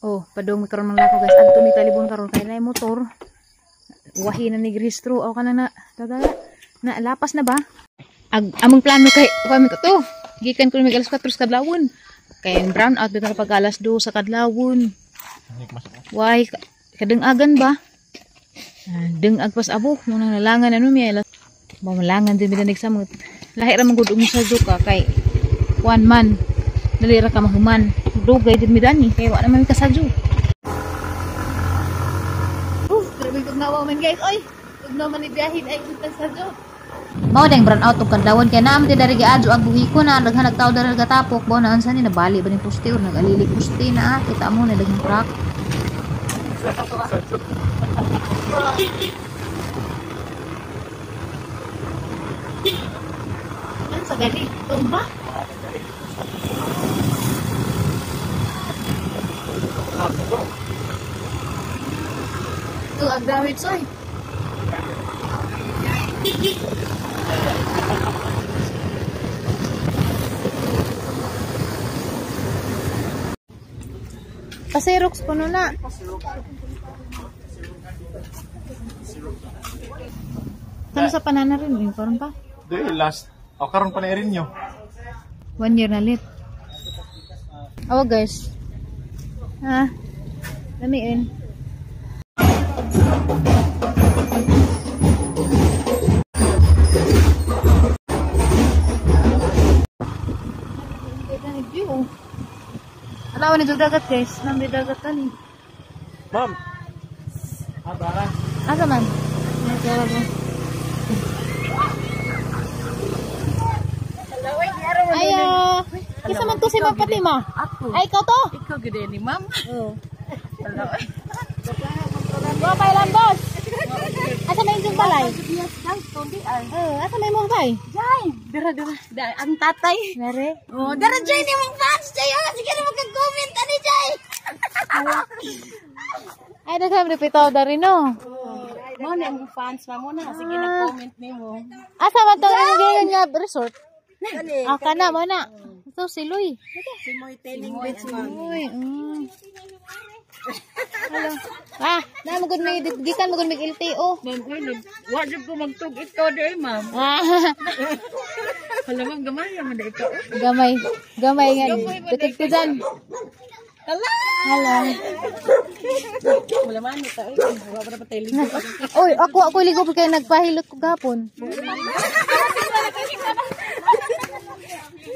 Oh, padong karon man lako guys. Adto mi talibon karon kay nay motor. Wahi na ni registro aw kana na dadala. Na lapas na ba? Among plano kay kami ko to. Gikan ko mig alas 4 sa kadlawon. Kay brown out bitaw pag alas 2 sa kadlawon. Why kadeng-agan ba? Deng-ag pas abo mo nang nalangan ano mi alas. Mamalangan din bidanig sa mga lahi ra man gud sa ka kay one man. Dali ra ka mahuman. Dugay din mi dani kay wa naman kasadyo. Grabe kog nawa man guys. Oy, ug no man ibiyahin ay kita sadyo. Mao deng brown out og kadlawon kay naam ti dari giadyo ang buhi ko na daghan nagtaw dara gatapok bo na unsa ni nabali ba ni poste or nagalili poste na kita mo na daghang truck. Sa gali, tumba. Ito ang damit soy. Pasirox ko na. Kano sa panana rin yun? Karon pa? Di, last. O, karon pa na rin nyo. 1 year na lit. Awa guys. Ha? Lamiin. Alawan ni dagat guys. Namdi dagat tani. Ma'am. Abaran. Asa man? Nagkala ko. Ayo. Isa man to si Ma'am Fatima. Ako. Ay, ikaw to? Ikaw gede ni ma'am. Oo. Hello. Wa pa lang boss. Asa may yung balay? Asa may mong bay? Jay, dara. Ang tatay. Nare. Oh, dara Jay ni mong fans Jay. Sige na magka-comment ani Jay. Ay, daghang repitaw dari no. Mo na mong fans mo na. Sige na comment nimo. Asa man to yung nga resort? Ah, kana mo na. Ito si Luy. Si Moy telling with ma'am. Uy, Hello. Na magud may gikan magud mig LTO. Wa jud ko magtug ito day ma'am. Hala ma'am gamay man da ito. Gamay nga. Tikid-tidan. Hello. Wala man ito. Wa pa telling. Oy, ako ligo kay nagpahilot ko gapon.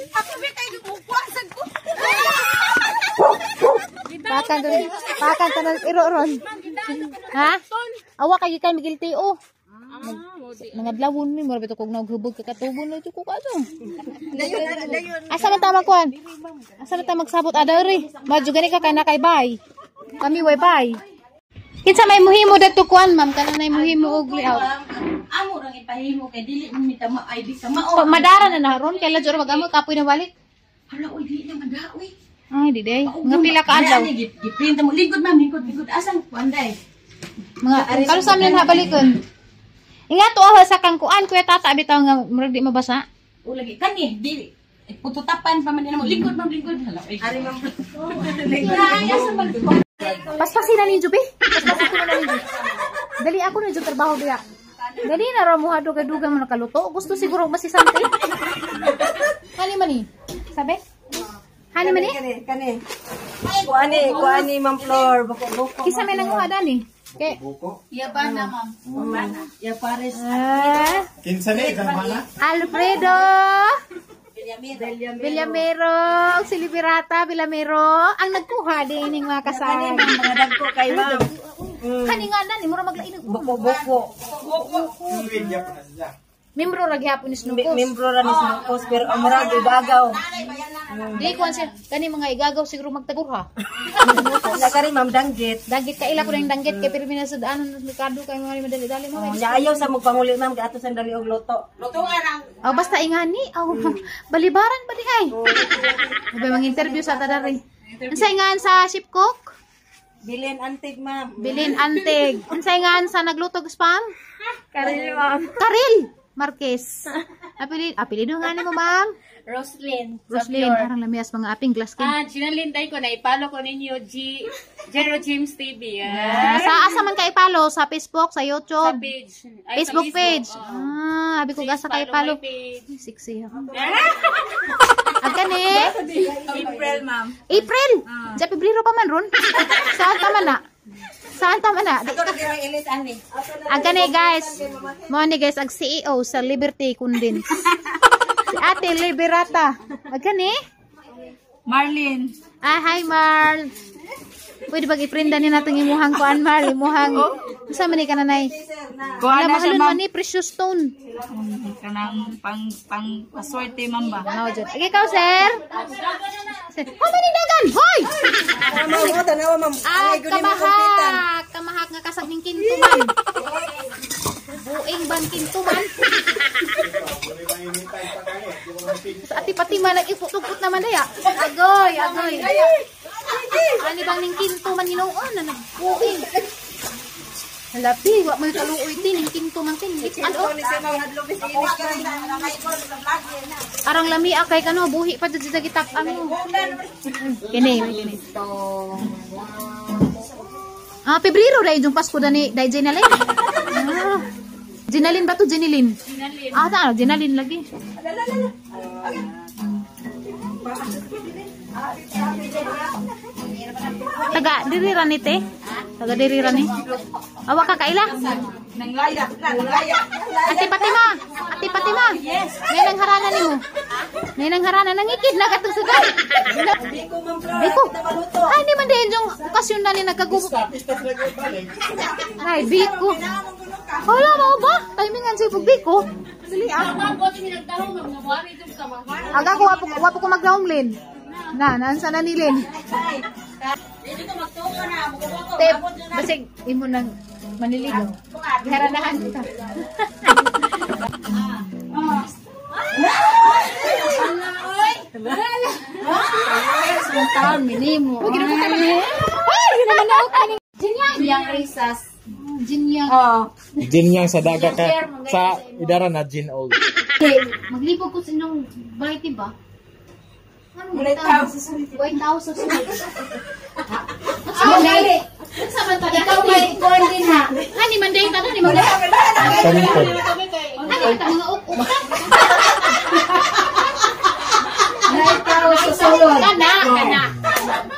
Ako bitay gugwasan ko. Pakan tanong iro-ron. Ha? Awa kay gikan mig LTO. Nangadlawon mi mura bito kog naghubog ka katubon na ko kaso. Asa man ta magkuan? Asa man ta magsabot adari? Madyo gani ka kana kay bay. Kami way bay. Kinsa may muhimo dadto kuan ma'am kanang muhimo og layout. Amo rang ipahimo kay dili mi tama ID sa mao. Madara na naron kay la jud magamot kapoy na balik. Hala oy dili na madaoy. Ay di day. Nga pila ka adlaw. Giprint mo lingkod ma'am lingkod asan kuanday. Mga kalo sa amin na balikon. Ingat to sa kang kuan kuya tata bitaw nga murag di mabasa. O lagi kani di pututapan pa man mo lingkod ma'am lingkod. Hala oy. Ari ma'am. Ay asa man ko. Paspasin na ni Jubi. Paspasin ko na ni Jubi. Dali ako na yung trabaho biya. Dali na ramuha do kay dugang mo nakaluto. Gusto siguro masisante. Kani man ni? Sabi? Hani man ni? Kani. Kuani ma'am Flor buko. Kisa may nanguha dani. Kay Yaba na ma'am. Ya pares. Kinsa ni, kamana? Alfredo. Villamero, si Liberata Villamero ang nagkuha din ning mga kasal. Mga dagko kay ma'am. Kani nga na ni mura maglain Buko. Membro ra gyapon ni Snukos. Membro ra ni Snukos pero amura gagaw. Dili kuan sir, kani mga igagaw siguro magtagurha. Na kari ma'am danggit. Danggit ka ila ko nang danggit kay pirmina sa daanan sa merkado kay mga madali-dali mo. Ayaw sa magpanguli ma'am gato sa dali og luto. Luto arang. Aw basta ingani, balibaran ba di ay. May mga interview sa tadari. Unsay ngan sa ship cook? Bilin antig ma'am. Bilin antig. Unsay ngan sa naglutog spam? Karil ma'am. Karil Marquez. Apelido nga ni mo ma'am? Roslyn. Roslyn, arang lamias mga aping glass skin. Ginalintay ko na ipalo ko ninyo Jero James TV. Ah. Sa asa man kay follow sa Facebook, sa Sa YouTube, page. Ay, sa Facebook page. Oh. Abi ko Please gasa kay follow follow. my page. Sexy ako. Agani? April, ma'am. April. Sa Pebrero pa man ron. Saan ta man na? Saan ta man na? Agani guys. Mo ni guys ag CEO sa Liberty Kundin. Si Ate Liberata. Agani? Marlene. Ah, hi Marl. Pwede bag i-prinda ni natin imuhang kuan Marl, imuhang. Sa man ni kananay? Kuha Wala na siya, mahalon ma'am. man ni precious stone. Kanang pang paswerte, ma'am ba? Ano dyan? Okay, ikaw, sir? Oh, maninagan! Hoy! Ah, kamahak! Kamahak nga kasag ng kinto man. Buing ban kinto man. Sa ati pati man, nag-ipot-upot naman daya. Agoy, agoy. Ano bang ng kinto man hinuon na nagbuing? Halapi, wak may kaluoy din, yung kinto man tin. Ano? Arang lami akay kano, buhi pa dyan sa gitak ano. Kini, kini. Ah, Pebrero dahil yung Pasko dahil Jenalyn. Ah, Jenalyn ba to? Jenilyn? Ah, ano? Jenalyn lagi. Taga diriran ni te? Taga diriran ni? Awa ka kaila? Nanglaya. Ati Fatima! Ati Fatima! Yes! May nang haranan ni mo. May nang haranan. Nangikid na katong sugal. Biko! Ay, di man din yung okasyon na ni nagkagubok. Ay, Biko! Wala mo ba? Timingan si Biko. Dali ah. Aga ko, wapo ko maglawong naan na ni Lin. Tep, basig, imo nang maniligaw. Giharanahan kita. Ang taon, minimo. Huwag ginawa ka naman. Ay, ginawa na ako kaning. Jinyang Risas. Jinyang. Jinyang sa dagat ka. Sa idara na Jin Old. Maglibog ko sa inyong variety ba? White House sa sunod. Manday. Ikaw may corn din ha. Hani, manday ka na ni Manday. Samintod. Hani, ka mga upo. White House sa sunod. Kana.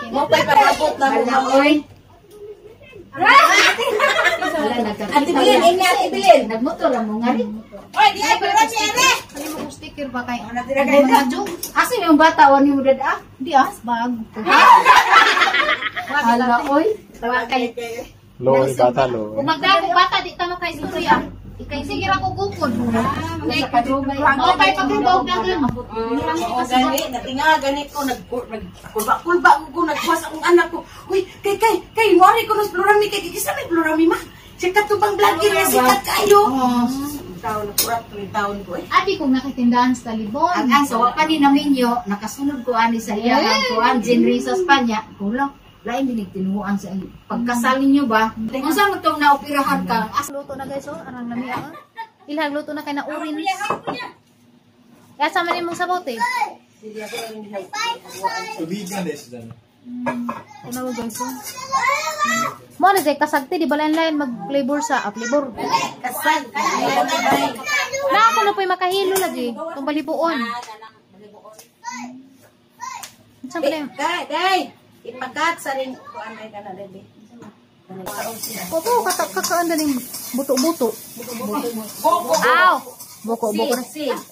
Mo pa'y pagkabot na mo, oy. Ate Bilin, ingat Ate Bilin. Nagmotor lang mo nga rin. Oy, di ay pero ni ere. Ano mo sticker ba kay? Mga joke. Kasi yung bata wani mo dada. Di bag. Hala oy. Tawa kay. Loy, bata loy. Kung magdamo bata di tama kay istorya. Ikay sige ra ko gupod. Oh, pay pagrubaw na gan. Oo, gani, gani ko nagkulba ko nagkuwas akong anak ko. Uy, kay mori ko nos plurami kay kisa may plurami ma. Sikat to bang vlogger na sikat kayo. Taon na purat 3 taon ko eh. Ati kung nakatindahan sa Talibon. Ang aso, kanina minyo, nakasunod ko ani sa iya ang kuan, Jenry sa Spanya. Kulang, lain din tinuan sa pagkasal ninyo ba? Kung saan mo itong naoperahan ka? Luto na guys, oh. Arang lami ah. Ilhag luto na kay na orange. Kaya sama ni mong sabote. Tubigan des dyan. Ano ba guys, oh. Mo na say kasagti di ba lain mag-flavor sa flavor. Kasal. Na ako na po'y makahilo lagi. Itong balibuon. Saan pala yun? Day, ipakat sa rin ko anay ka na rin. Opo, kakaanda ng buto-buto. Aw! Buko-buko.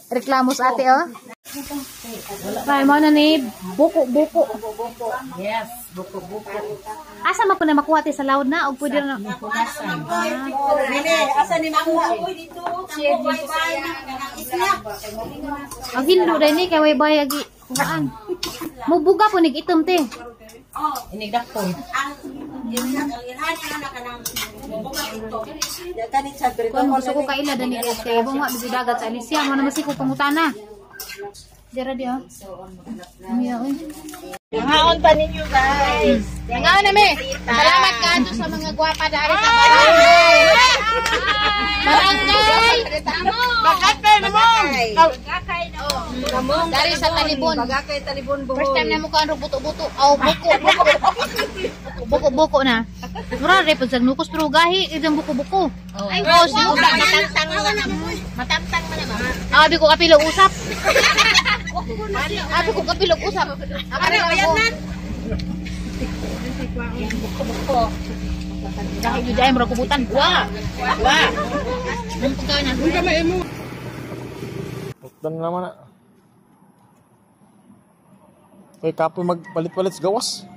Reklamo sa ate, oh. Kaya mo na ni buko-buko. Yes, buko-buko. Asa man po na makuha ti sa loud na? O pwede na. Nene, asa ni makuha ko dito? Share dito sa isla. Ang hindo rin ni, kaya way bayagi. Kuhaan. Mubuga po, nag-itom te. Inigdakpon. Ang ilhan na kanang bubuka ito. Kanit sa Kung gusto ko kaila, dani guys, kaya bunga, bisi dagat sa Alicia. Mo na masiko pangutana. Dira di, oh. Ang iya, oh. Nangaon pa ninyo, guys. Nangaon na me. Salamat ka sa mga gwapa dari sa barangay. Barangay. Bagakay naman. Dari sa Talibon. Bagakay Talibon Bohol. First time na mo ka buto-buto. Aw, buko. Buko na. Mura repod sa nukos pero gahi idang buko-buko. Ay, wow, siguro Matantang mo na. Matantang mo na ba? Abi ko kapilo usap. Abi ko kapilo usap. Abi ko yan nan. Buko. Gahi jud ay mura kubutan. Wa. Ang pagkanan. Putdan naman na. Kay kapoy magpalit-palit sa gawas.